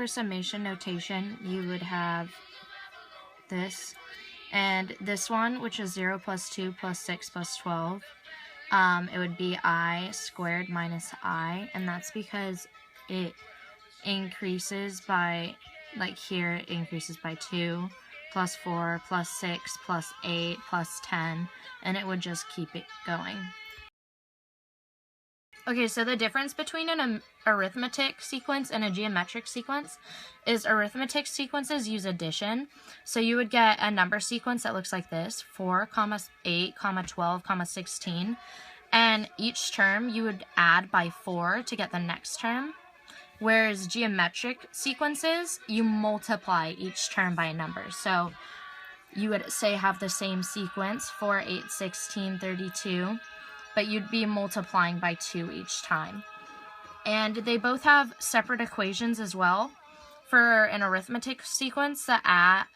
For summation notation, you would have this, and this one, which is 0 plus 2 plus 6 plus 12, it would be I squared minus I, and that's because it increases by, like here, it increases by 2, plus 4, plus 6, plus 8, plus 10, and it would just keep it going. Okay, so the difference between an arithmetic sequence and a geometric sequence is arithmetic sequences use addition. So you would get a number sequence that looks like this, 4, 8, 12, 16. And each term you would add by 4 to get the next term. Whereas geometric sequences, you multiply each term by a number. So you would say have the same sequence, 4, 8, 16, 32. But you'd be multiplying by 2 each time. And they both have separate equations as well. For an arithmetic sequence, the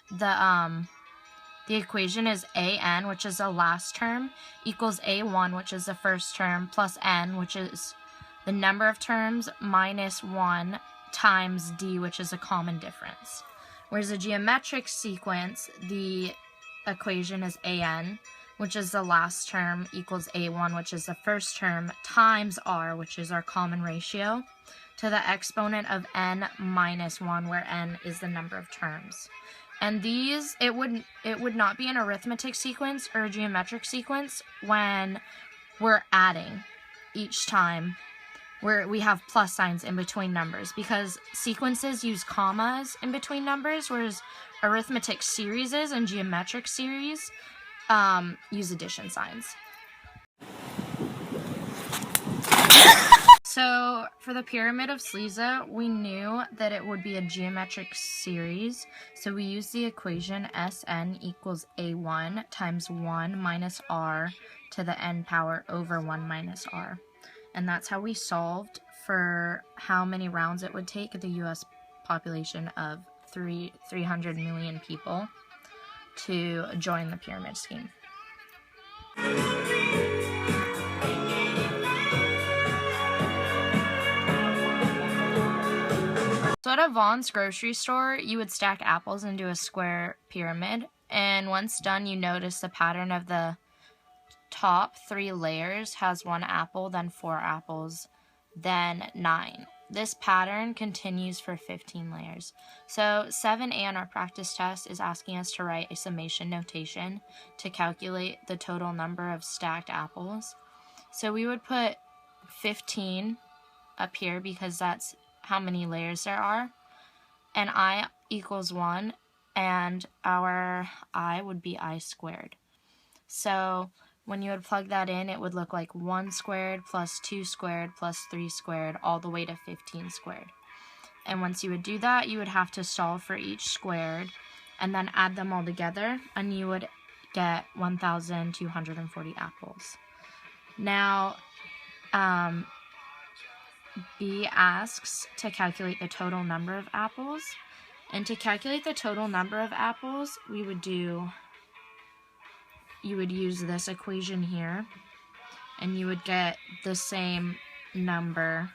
equation is an, which is the last term, equals a1, which is the first term, plus n, which is the number of terms, minus 1 times d, which is a common difference. Whereas a geometric sequence, the equation is an, which is the last term, equals a1, which is the first term, times r, which is our common ratio, to the exponent of n minus 1, where n is the number of terms. And these, it would not be an arithmetic sequence or a geometric sequence when we're adding each time, where we have plus signs in between numbers, because sequences use commas in between numbers, whereas arithmetic series and geometric series use addition signs. So for the pyramid of Sleeza, we knew that it would be a geometric series, so we used the equation Sn equals a1 times 1 minus r to the n power over 1 minus r. And that's how we solved for how many rounds it would take the US population of 300 million people to join the pyramid scheme. So at a Vaughn's grocery store, you would stack apples into a square pyramid, and once done, you notice the pattern of the top 3 layers has 1 apple, then 4 apples, then 9. This pattern continues for 15 layers. So 7A on our practice test is asking us to write a summation notation to calculate the total number of stacked apples. So we would put 15 up here because that's how many layers there are, and I equals 1, and our I would be I squared. So when you would plug that in, it would look like 1 squared plus 2 squared plus 3 squared all the way to 15 squared. And once you would do that, you would have to solve for each squared and then add them all together, and you would get 1,240 apples. Now, B asks to calculate the total number of apples. And to calculate the total number of apples, you would use this equation here, and you would get the same number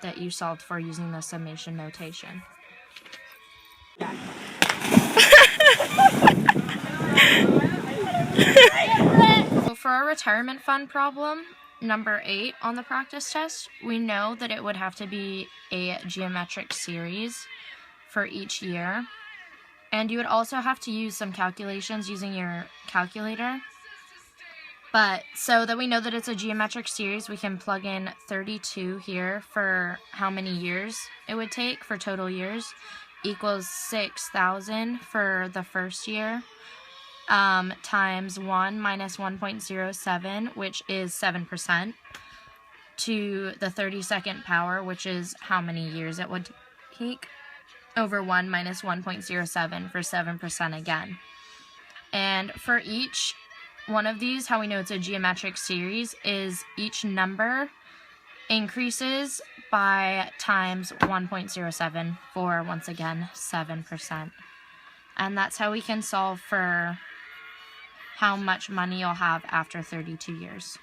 that you solved for using the summation notation. So for our retirement fund problem, number 8 on the practice test, we know that it would have to be a geometric series for each year. And you would also have to use some calculations using your calculator. But so that we know that it's a geometric series, we can plug in 32 here for how many years it would take for total years, equals 6,000 for the first year, times 1 minus 1.07, which is 7%, to the 32nd power, which is how many years it would take, over 1 minus 1.07 for 7% again. And for each one of these, how we know it's a geometric series is each number increases by times 1.07 for, once again, 7%. And that's how we can solve for how much money you'll have after 32 years.